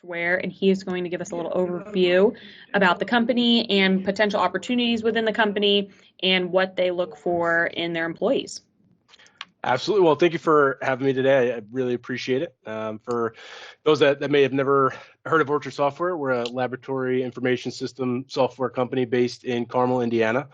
Software, and he is going to give us a little overview about the company and potential opportunities within the company and what they look for in their employees. Absolutely. Well, thank you for having me today. I really appreciate it. For those that may have never heard of Orchard Software, we're a laboratory information system software company based in Carmel, Indiana.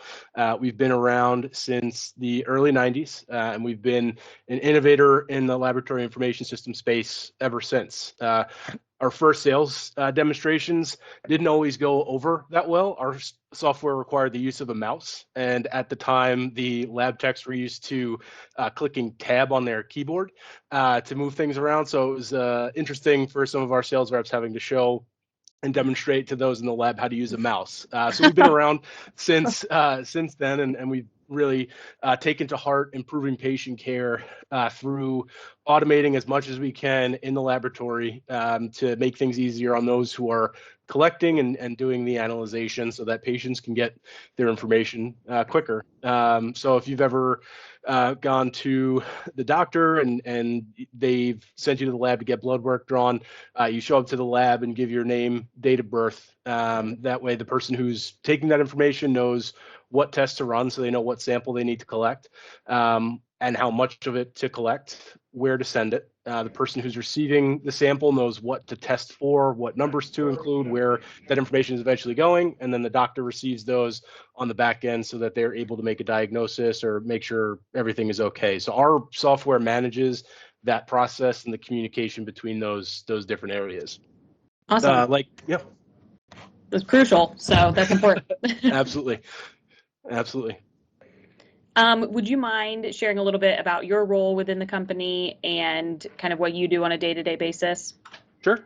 We've been around since the early 90s, and we've been an innovator in the laboratory information system space ever since. Our first sales demonstrations didn't always go over that well. Our software required the use of a mouse, and at the time, the lab techs were used to clicking tab on their keyboard to move things around. So it was interesting for some of our sales reps having to show and demonstrate to those in the lab how to use a mouse. So we've been around since then, and we've really taken to heart improving patient care through automating as much as we can in the laboratory to make things easier on those who are collecting and doing the analyzation so that patients can get their information quicker. So if you've ever gone to the doctor and they've sent you to the lab to get blood work drawn, you show up to the lab and give your name, date of birth. That way the person who's taking that information knows what test to run, so they know what sample they need to collect, and how much of it to collect, where to send it. The person who's receiving the sample knows what to test for, what numbers to include, where that information is eventually going, and then the doctor receives those on the back end so that they're able to make a diagnosis or make sure everything is okay. So our software manages that process and the communication between those different areas. Awesome. Yeah. That's crucial, so that's important. Absolutely. Would you mind sharing a little bit about your role within the company and kind of what you do on a day-to-day basis? Sure.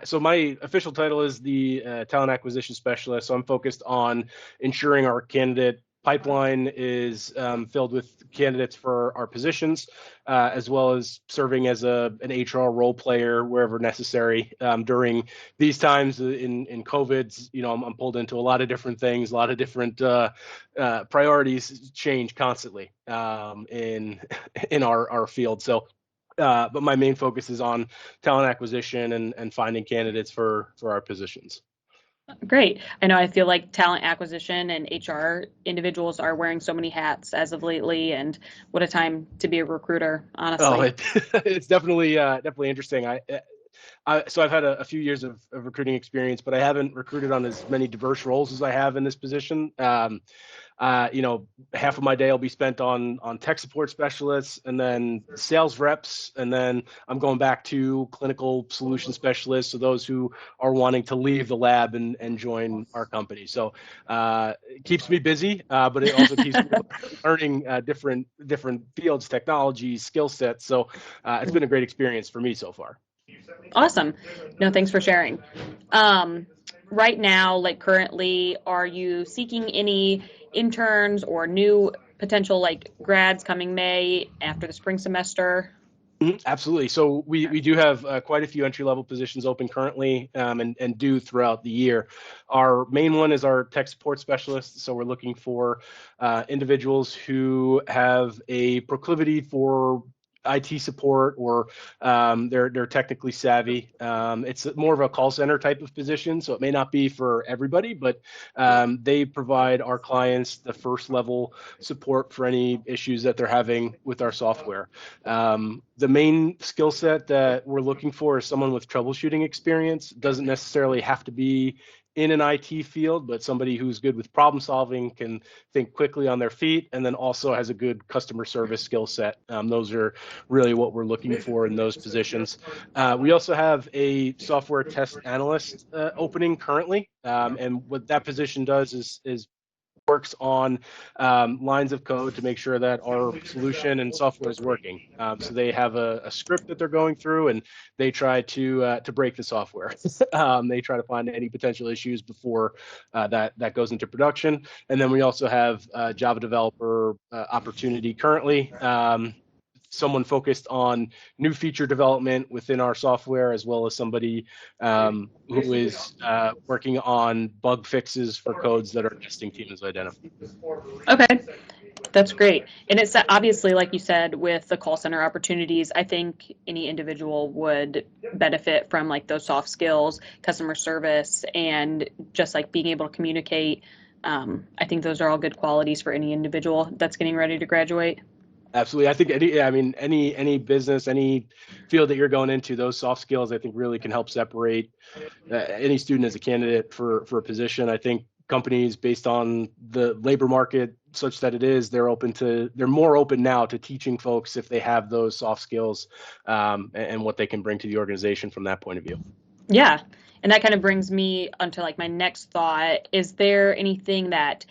So my official title is the talent acquisition specialist. So I'm focused on ensuring our candidate pipeline is filled with candidates for our positions, as well as serving as an HR role player wherever necessary. During these times in COVID, I'm pulled into a lot of different things, a lot of different priorities change constantly in our field. So, but my main focus is on talent acquisition and finding candidates for our positions. Great. I know I feel like talent acquisition and HR individuals are wearing so many hats as of lately, and what a time to be a recruiter, honestly. It's definitely interesting. So I've had a few years of recruiting experience, but I haven't recruited on as many diverse roles as I have in this position. Half of my day will be spent on tech support specialists and then sales reps. And then I'm going back to clinical solution specialists. So those who are wanting to leave the lab and join our company. So it keeps me busy, but it also keeps me learning different fields, technologies, skill sets. So it's been a great experience for me so far. Awesome. No, thanks for sharing. Right now, like currently, are you seeking any interns or new potential grads coming May after the spring semester? Absolutely. So we do have quite a few entry-level positions open currently and do throughout the year. Our main one is our tech support specialist. So we're looking for individuals who have a proclivity for IT support or they're technically savvy. It's more of a call center type of position, so it may not be for everybody, but they provide our clients the first level support for any issues that they're having with our software. The main skill set that we're looking for is someone with troubleshooting experience. It doesn't necessarily have to be in an IT field, but somebody who's good with problem solving, can think quickly on their feet, and then also has a good customer service skill set. Those are really what we're looking for in those positions. We also have a software test analyst opening currently, and what that position does is works on lines of code to make sure that our solution and software is working. So they have a script that they're going through, and they try to break the software. They try to find any potential issues before that goes into production. And then we also have a Java developer opportunity currently. Someone focused on new feature development within our software, as well as somebody who is working on bug fixes for codes that our testing team has identified. Okay, That's great. And it's obviously, like you said, with the call center opportunities, I think any individual would benefit from like those soft skills, customer service, and just like being able to communicate. I think those are all good qualities for any individual that's getting ready to graduate. Absolutely. I think any business, any field that you're going into, those soft skills, I think really can help separate any student as a candidate for a position. I think companies, based on the labor market such that it is, they're more open now to teaching folks if they have those soft skills, and what they can bring to the organization from that point of view. Yeah. And that kind of brings me onto like my next thought. Is there anything that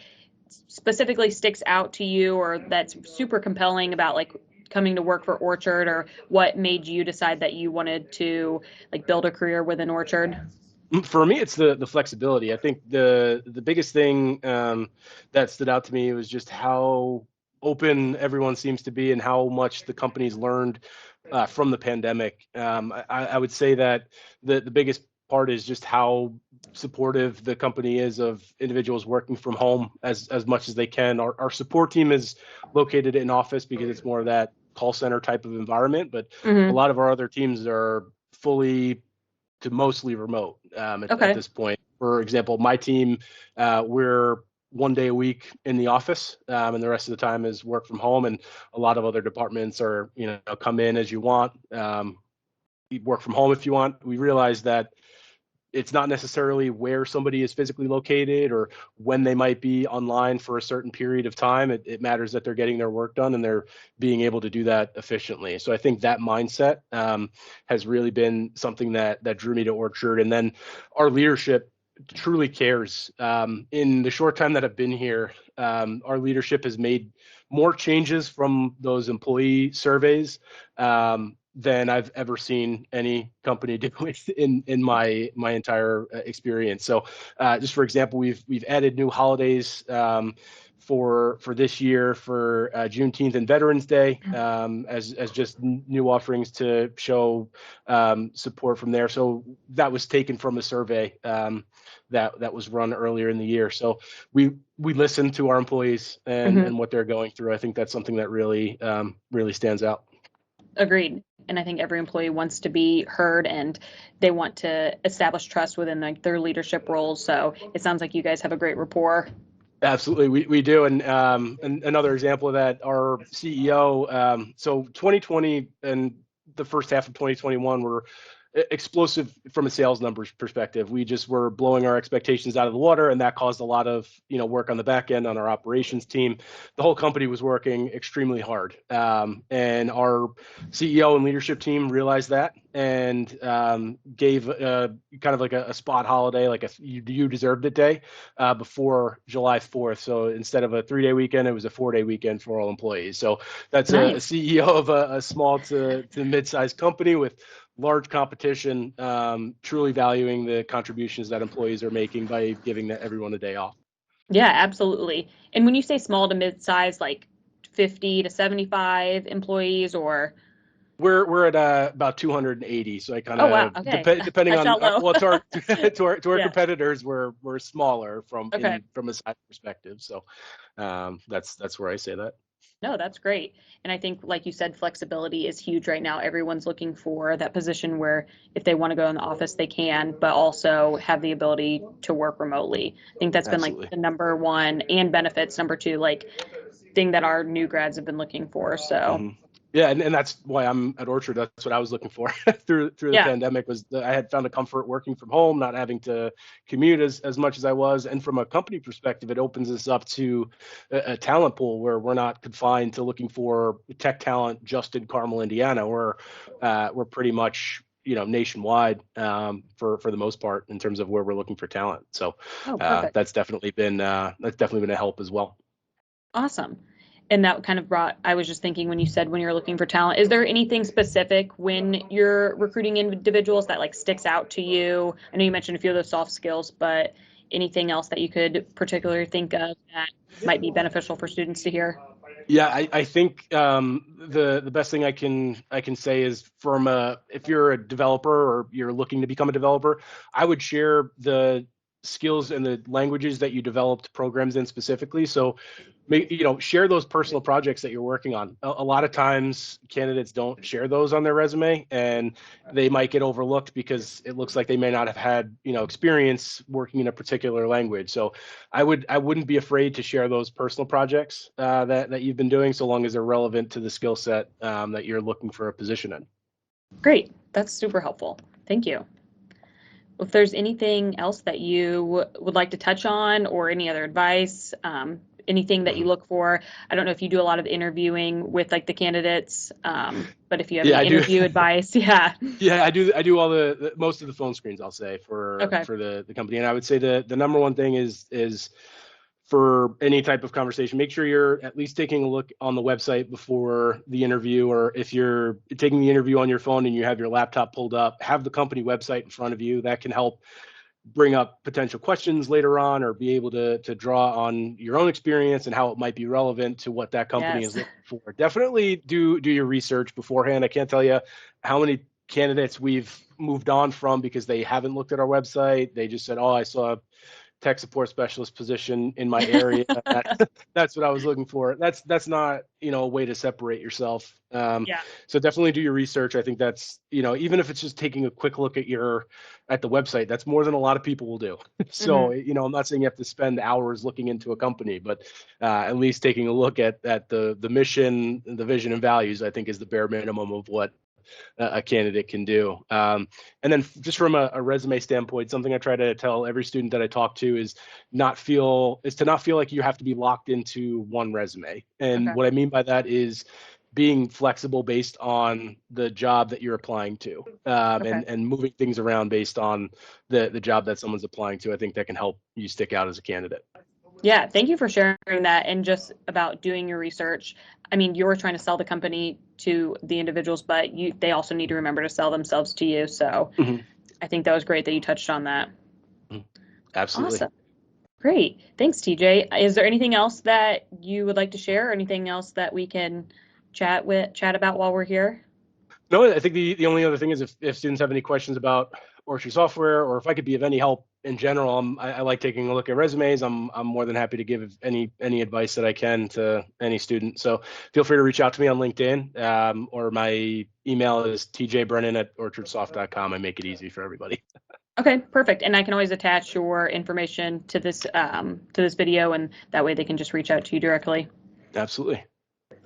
specifically sticks out to you or that's super compelling about like coming to work for Orchard, or what made you decide that you wanted to like build a career within Orchard? For me, it's the flexibility. I think the biggest thing that stood out to me was just how open everyone seems to be and how much the company's learned from the pandemic. I would say that the biggest part is just how supportive the company is of individuals working from home as much as they can. Our support team is located in office because it's more of that call center type of environment, but a Mm-hmm. lot of our other teams are fully to mostly remote at Okay. this point. For example, my team, we're 1 day a week in the office, and the rest of the time is work from home. And a lot of other departments are, come in as you want, work from home if you want. We realize that it's not necessarily where somebody is physically located or when they might be online for a certain period of time. It matters that they're getting their work done and they're being able to do that efficiently. So I think that mindset has really been something that drew me to Orchard. And then our leadership truly cares. In the short time that I've been here, our leadership has made more changes from those employee surveys than I've ever seen any company do in my entire experience. So, just for example, we've added new holidays for this year for Juneteenth and Veterans Day as just new offerings to show support from there. So that was taken from a survey that was run earlier in the year. So we listen to our employees Mm-hmm. and what they're going through. I think that's something that really really stands out. Agreed. And I think every employee wants to be heard and they want to establish trust within like their leadership roles. So it sounds like you guys have a great rapport. Absolutely, we do. And another example of that, our CEO. So 2020 and the first half of 2021 were explosive from a sales numbers perspective. We just were blowing our expectations out of the water, and that caused a lot of work on the back end on our operations team. The whole company was working extremely hard, and our CEO and leadership team realized that and gave kind of like a spot holiday, like you deserved it day before July 4th. So instead of a 3-day weekend, it was a 4-day weekend for all employees. So that's a Nice. CEO of a small to mid-sized company with large competition, truly valuing the contributions that employees are making by giving everyone a day off. Yeah, absolutely. And when you say small to mid-size, like 50 to 75 employees or We're at about 280, so I kind oh wow, of okay. depending I on shot low. well to our Yeah. competitors, we're smaller Okay. from a size perspective. So that's where I say that. No, that's great. And I think, like you said, flexibility is huge right now. Everyone's looking for that position where if they want to go in the office, they can, but also have the ability to work remotely. I think that's been like Absolutely. the number one and benefits, number two, like thing that our new grads have been looking for. So, Hmm. Yeah, and that's why I'm at Orchard. That's what I was looking for through the yeah, pandemic was that I had found a comfort working from home, not having to commute as much as I was. And from a company perspective, it opens us up to a talent pool where we're not confined to looking for tech talent just in Carmel, Indiana. We're pretty much nationwide for the most part in terms of where we're looking for talent. So oh, perfect. that's definitely been a help as well. Awesome. And that kind of brought, I was just thinking when you said when you're looking for talent, is there anything specific when you're recruiting individuals that like sticks out to you? I know you mentioned a few of those soft skills, but anything else that you could particularly think of that might be beneficial for students to hear? Yeah, I think the best thing I can say is if you're a developer or you're looking to become a developer, I would share the skills and the languages that you developed programs in specifically. So share those personal projects that you're working on. A lot of times candidates don't share those on their resume, and they might get overlooked because it looks like they may not have had, experience working in a particular language. So I wouldn't be afraid to share those personal projects that you've been doing, so long as they're relevant to the skill set that you're looking for a position in. Great. That's super helpful. Thank you. If there's anything else that you would like to touch on, or any other advice, anything that you look for. I don't know if you do a lot of interviewing with like the candidates, but if you have any interview advice, Yeah, I do all the most of the phone screens, I'll say, for the company. And I would say the number one thing is for any type of conversation, make sure you're at least taking a look on the website before the interview, or if you're taking the interview on your phone and you have your laptop pulled up, have the company website in front of you. That can help bring up potential questions later on, or be able to draw on your own experience and how it might be relevant to what that company is looking for. Definitely do your research beforehand. I can't tell you how many candidates we've moved on from because they haven't looked at our website. They just said, oh, I saw a tech support specialist position in my area. That's what I was looking for. That's not, a way to separate yourself. So definitely do your research. I think that's, even if it's just taking a quick look at the website, that's more than a lot of people will do. So, I'm not saying you have to spend hours looking into a company, but at least taking a look at the mission, the vision and values, I think is the bare minimum of what a candidate can do. And then just from a resume standpoint, something I try to tell every student that I talk to is to not feel like you have to be locked into one resume. And what I mean by that is being flexible based on the job that you're applying to, and moving things around based on the job that someone's applying to. I think that can help you stick out as a candidate. Yeah, thank you for sharing that. And just about doing your research. I mean, you're trying to sell the company to the individuals, but they also need to remember to sell themselves to you. So I think that was great that you touched on that. Absolutely. Awesome. Great. Thanks, TJ. Is there anything else that you would like to share, or anything else that we can chat about while we're here? No, I think the only other thing is if students have any questions about Orchard software, or if I could be of any help in general, I like taking a look at resumes. I'm more than happy to give any advice that I can to any student. So feel free to reach out to me on LinkedIn, or my email is tjbrennan@orchardsoft.com. I make it easy for everybody. Okay, perfect. And I can always attach your information to this video, and that way they can just reach out to you directly. Absolutely.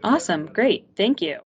Awesome. Great. Thank you.